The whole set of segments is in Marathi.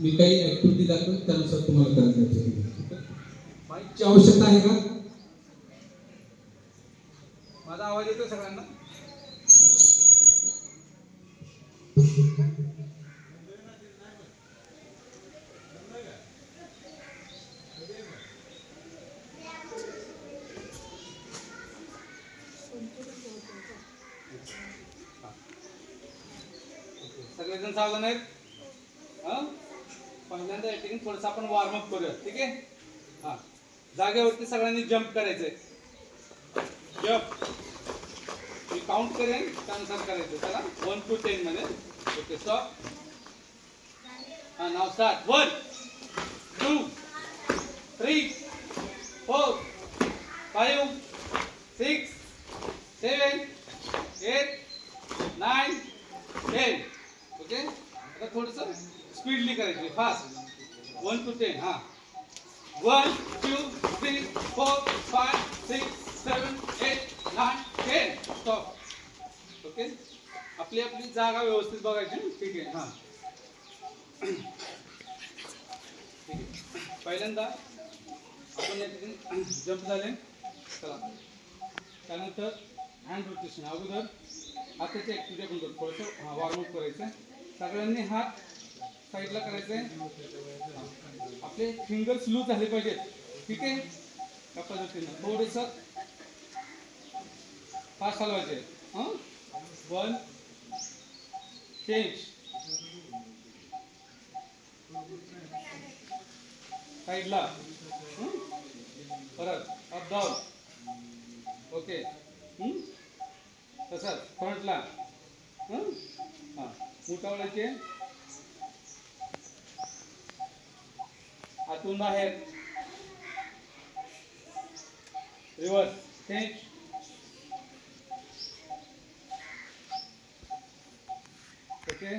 मी काही ऍक्टिव्हिटी दाखवेन त्यानुसार तुम्हाला करायचं आहे. माईकची आवश्यकता आहे का? माझा आवाज येतो सगळ्यांना? सगळेजण सावधान आहेत? पहिल्यांदा या ठिकाणी थोडंसं आपण वॉर्मअप करूया, ठीक आहे? हा, जागेवरती सगळ्यांनी जंप करायचंय. जंप मी काउंट करेन त्यानुसार करायचं. चला 1 to 10 मध्ये. Okay, stop. हा, नाव स्टार्ट. 1 2 3 4 5 6 7 8 9 10. ओके, आता थोडंसं स्पीडली करायचं, फास्ट. 1 to 10. हा, 1 2 3 4 5 6 7 8 9 10. स्टॉप. ओके, आपली आपली जागा व्यवस्थित बघायची, ठीक आहे? हा, ठीक आहे. पहिल्यांदा आपण या ठिकाणी जंप झाले. चला, त्यानंतर हँड रोटेशन. अगोदर हाताची ॲक्टिव्हिटी आपण करतो. थोडंसं वॉर्मअप करायचं. सगळ्यांनी हात साईडला करायचे. आपले फिंगर्स लूज झाले पाहिजेत, ठीक आहे? त्या पद्धतीनं थोडंसं फास्ट हलवायचे. 1 चेंज, साईडला, परत अप डाऊन. ओके, तसंच फ्रंटला. हां, उठावळायचे, आतून बाहेर, रिव्हर्स चेंज. ओके,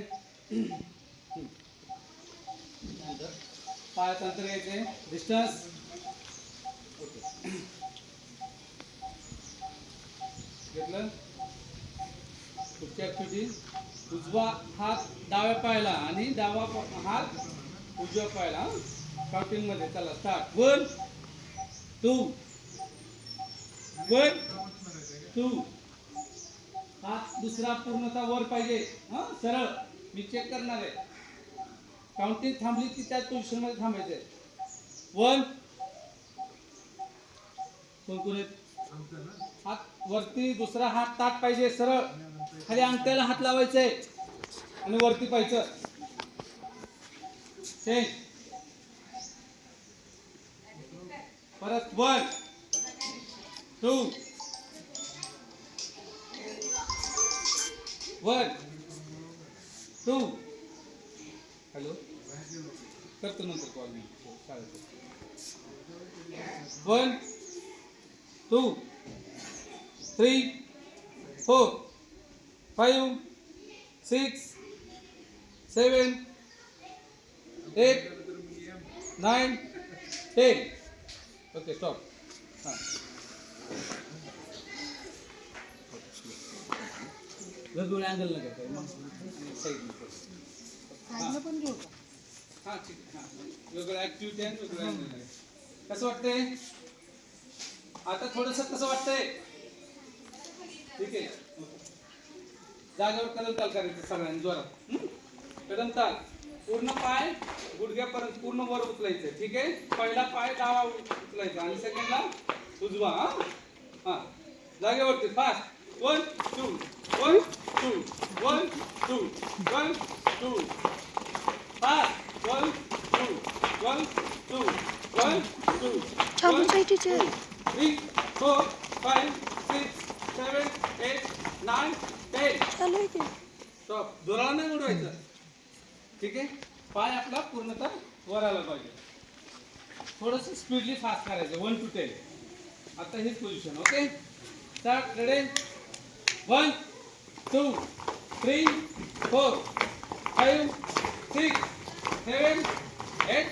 पायात अंतर घ्यायचे, डिस्टन्स. ओके, घेतलं. पुढची ऍक्टिव्हिटी, उजवा हात डाव्या पायाला आणि डावा हात उजव्या पायाला. काउंटिंग मध्ये. चला, स्टार्ट. 1 2 1 2. हात दुसरा पूर्णतः वर पाहिजे, सरळ. मी चेक करणार आहे. काउंटिंग थांबली की त्याच पोझिशन मध्ये थांबायचंय. 1. कोण हात वरती, दुसरा हात ताट पाहिजे, सरळ. खाली अंगठ्याला हात लावायचंय आणि वरती पाहायचं. चेंज. परत 1 2 1 2. हॅलो, करतो नंतर कॉल मी. 1 2 3 4 5 6 7 8 9 10. Okay, stop. हां, वेगवेगळ्या अँगल नका काय, मग साईडला पण घेऊ का? हां, ठीक आहे. हां, वेगवेगळ्या ॲक्टिव्हिटी आहेत, वेगवेगळ्या अँगल आहे. कसं वाटतंय आता? थोडंसं कसं वाटतंय? ठीक आहे. जागेवर कदम ताल करायचं सगळ्यांनी जोरात. कदम ताल. पूर्ण पाय गुडघ्यापर्यंत पूर्ण वर उचलायचं, ठीक आहे? पहिला पाय डावा उचलायचा आणि सेकंडला उजवा. हां, जागेवरती फास्ट. 1 2 1 2 1 2 1 2. फास्ट. 1 2 1 2 1 2 1 2 3 4 5 6 7 8 9 10. स्टॉप. जोराला नाही उडवायचं, ठीक आहे? पाय आपला पूर्णतः वर आला पाहिजे. थोडंसं स्पीडली फास्ट करायचं. 1 to 10. आता हीच position. Okay, start. Ready. 1 2 3 4 5 6 7 8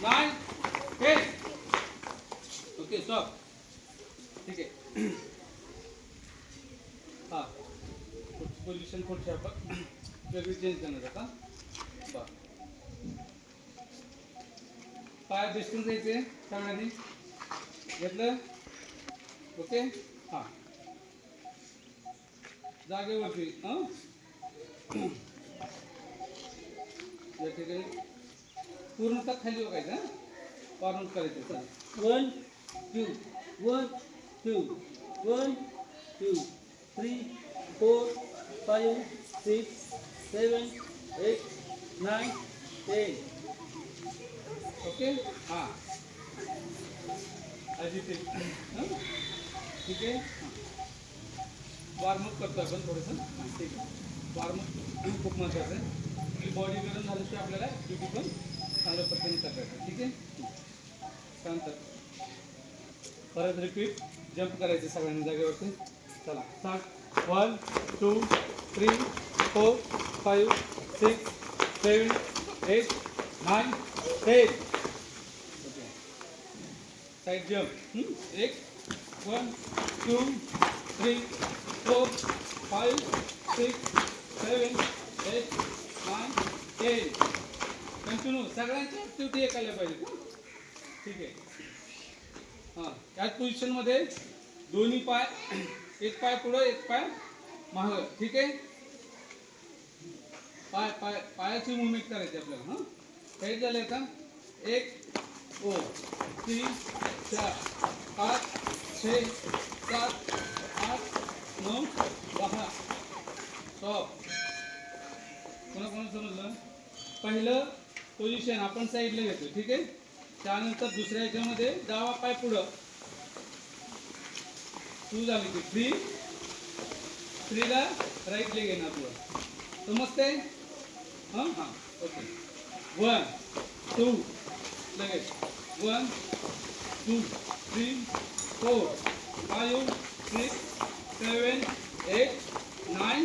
9 10. Okay, stop. ठीक आहे. हां, पोझिशन पुढची आपण वेगळी चेंज करणार आता. बरं, पाय डिस्टन्स द्यायचे सगळ्यांनी घेतलं ओके हां जागेवरती या ठिकाणी पूर्णतः खाली बघायचं कॉर्नर करायचं चला 1 2 1 2 1 2 3 4 5 6 7 8 9 10 ओके हां अशी ते ठीक आहे वॉर्मअप करतो आपण थोडंसं ठीक आहे वॉर्मअप खूप महत्त्वाचं आहे की बॉडी गरम झालं की आपल्याला ड्युटी पण चांगल्या पद्धतीने करता येतं ठीक आहे त्यानंतर परत रिपीट जंप करायचे सगळ्यांनी जागेवरती चला स्टार्ट 1 2 3 4 5 6 7 8 9 10 ओके साईड जंप एक 1 2 3 4 5 6 7 8 9 10 कंटिन्यू सगळ्यांची ॲक्टिव्हिटी ऐकायला पाहिजे ठीक आहे हां याच पोझिशनमध्ये दोन्ही पाय एक पाय पुढं एक पाय मागं ठीक आहे पायाची मुवमेंट करायची आपल्याला हां काही झालं आता 1 2 3 4 5 6 7 8 9 10 स्टॉप कोणा समजलं पहिलं पोझिशन आपण साईडला घेतो ठीक आहे त्यानंतर दुसऱ्या ह्याच्यामध्ये डावा पाय पुढं तू झाली की थ्रीला राईट लेग येणार तुला समजते हां हां ओके 1 2 लगेच 1 2 3 4 5 6 7 8 9